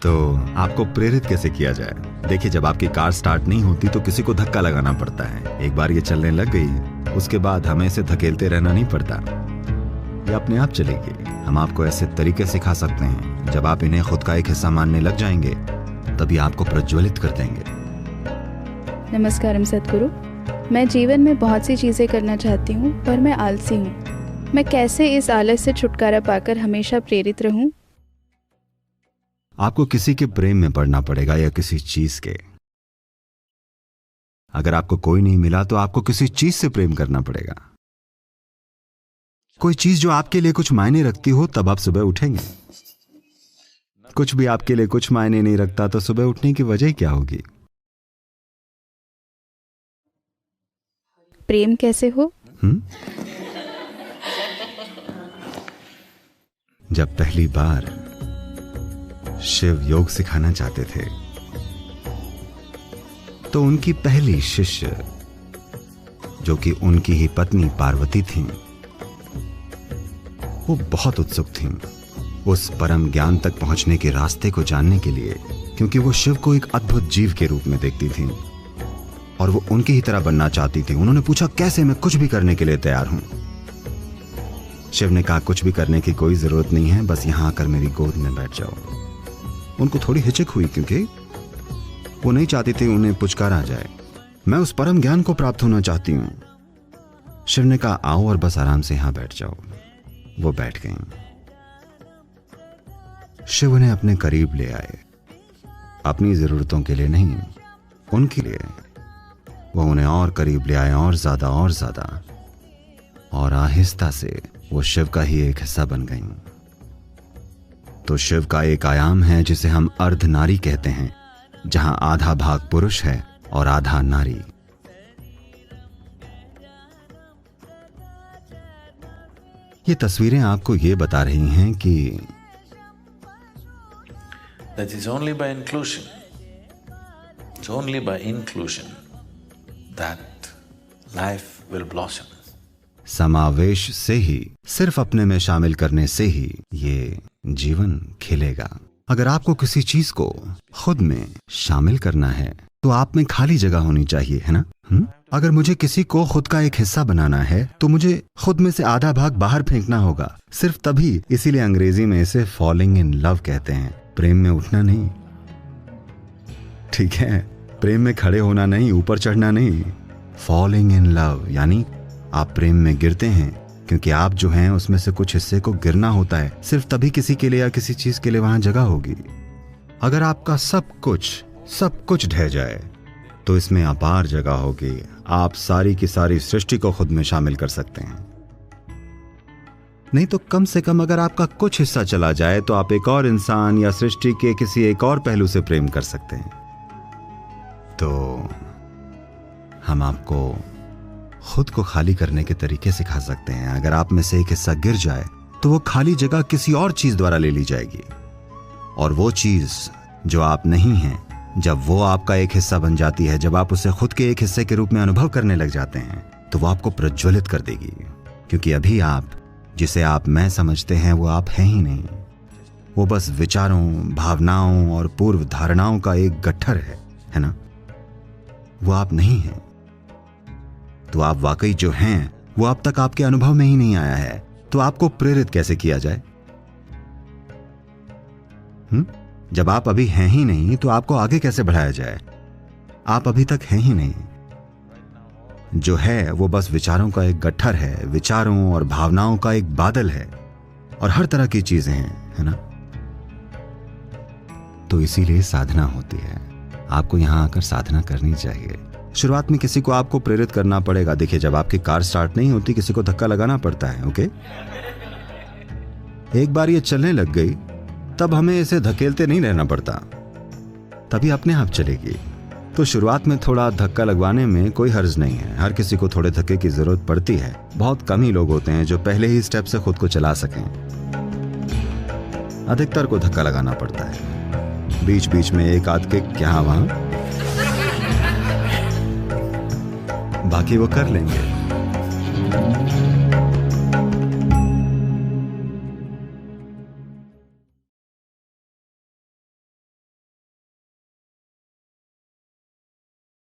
तो आपको प्रेरित कैसे किया जाए? देखिए, जब आपकी कार स्टार्ट नहीं होती तो किसी को धक्का लगाना पड़ता है। एक बार ये चलने लग गई, उसके बाद हमें इसे धकेलते रहना नहीं पड़ता, ये अपने आप चलेगी। हम आपको ऐसे तरीके सिखा सकते हैं, जब आप इन्हें खुद का एक हिस्सा मानने लग जाएंगे तभी आपको प्रज्वलित कर देंगे। नमस्कारम सद्गुरु। मैं जीवन में बहुत सी चीज़ें करना चाहती हूँ, पर मैं आलसी हूँ। मैं कैसे इस आलस से छुटकारा पाकर हमेशा प्रेरित रहूँ? आपको किसी के प्रेम में पड़ना पड़ेगा या किसी चीज के। अगर आपको कोई नहीं मिला तो आपको किसी चीज से प्रेम करना पड़ेगा। कोई चीज जो आपके लिए कुछ मायने रखती हो, तब आप सुबह उठेंगे। कुछ भी आपके लिए कुछ मायने नहीं रखता तो सुबह उठने की वजह क्या होगी? प्रेम कैसे हो? जब पहली बार शिव योग सिखाना चाहते थे तो उनकी पहली शिष्य, जो कि उनकी ही पत्नी पार्वती थीं, वो बहुत उत्सुक थीं उस परम ज्ञान तक पहुंचने के रास्ते को जानने के लिए, क्योंकि वो शिव को एक अद्भुत जीव के रूप में देखती थीं और वो उनकी ही तरह बनना चाहती थी। उन्होंने पूछा, कैसे? मैं कुछ भी करने के लिए तैयार हूं। शिव ने कहा, कुछ भी करने की कोई जरूरत नहीं है, बस यहां आकर मेरी गोद में बैठ जाओ। उनको थोड़ी हिचक हुई, क्योंकि वो नहीं चाहती थी उन्हें पुचकार आ जाए। मैं उस परम ज्ञान को प्राप्त होना चाहती हूं। शिव ने कहा, आओ और बस आराम से यहां बैठ जाओ। वो बैठ गईं। शिव उन्हें अपने करीब ले आए, अपनी जरूरतों के लिए नहीं, उनके लिए। वो उन्हें और करीब ले आए, और ज्यादा और ज्यादा, और आहिस्ता से वो शिव का ही एक हिस्सा बन गईं। तो शिव का एक आयाम है जिसे हम अर्ध नारी कहते हैं, जहां आधा भाग पुरुष है और आधा नारी। ये तस्वीरें आपको ये बता रही हैं कि that is only by inclusion, it's only by inclusion that life will blossom. समावेश से ही, सिर्फ अपने में शामिल करने से ही ये जीवन खिलेगा। अगर आपको किसी चीज को खुद में शामिल करना है तो आप में खाली जगह होनी चाहिए, है ना? अगर मुझे किसी को खुद का एक हिस्सा बनाना है तो मुझे खुद में से आधा भाग बाहर फेंकना होगा, सिर्फ तभी। इसीलिए अंग्रेजी में इसे फॉलिंग इन लव कहते हैं, प्रेम में उठना नहीं। ठीक है, प्रेम में खड़े होना नहीं, ऊपर चढ़ना नहीं। फॉलिंग इन लव यानी आप प्रेम में गिरते हैं, क्योंकि आप जो हैं उसमें से कुछ हिस्से को गिरना होता है, सिर्फ तभी किसी के लिए या किसी चीज के लिए वहां जगह होगी। अगर आपका सब कुछ ढह जाए तो इसमें अपार जगह होगी। आप सारी की सारी सृष्टि को खुद में शामिल कर सकते हैं। नहीं तो कम से कम अगर आपका कुछ हिस्सा चला जाए तो आप एक और इंसान या सृष्टि के किसी एक और पहलू से प्रेम कर सकते हैं। तो हम आपको खुद को खाली करने के तरीके सिखा सकते हैं। अगर आप में से एक हिस्सा गिर जाए तो वो खाली जगह किसी और चीज द्वारा ले ली जाएगी, और वो चीज जो आप नहीं हैं, जब वो आपका एक हिस्सा बन जाती है, जब आप उसे खुद के एक हिस्से के रूप में अनुभव करने लग जाते हैं, तो वो आपको प्रज्वलित कर देगी। क्योंकि अभी आप जिसे आप मैं समझते हैं वो आप हैं ही नहीं। वो बस विचारों, भावनाओं और पूर्व धारणाओं का एक गट्ठर है ना? वो आप नहीं हैं। तो आप वाकई जो हैं वो अब तक आपके अनुभव में ही नहीं आया है। तो आपको प्रेरित कैसे किया जाए? जब आप अभी हैं ही नहीं तो आपको आगे कैसे बढ़ाया जाए? आप अभी तक हैं ही नहीं। जो है वो बस विचारों का एक गट्ठर है, विचारों और भावनाओं का एक बादल है, और हर तरह की चीजें हैं, है ना? तो इसीलिए साधना होती है। आपको यहां आकर साधना करनी चाहिए। शुरुआत में किसी को आपको प्रेरित करना पड़ेगा। देखिए, जब आपकी कार स्टार्ट नहीं होती किसी को धक्का लगाना पड़ता है। ओके, एक बार ये चलने लग गई तब हमें इसे धकेलते नहीं रहना पड़ता, तभी अपने आप चलेगी। तो शुरुआत में थोड़ा धक्का लगवाने में कोई हर्ज नहीं है। हर किसी को थोड़े धक्के की जरूरत पड़ती है। बहुत कम ही लोग होते हैं जो पहले ही स्टेप से खुद को चला सकें। अधिकतर को धक्का लगाना पड़ता है, बीच बीच में एक आध किक यहाँ वहां, बाकी वो कर लेंगे।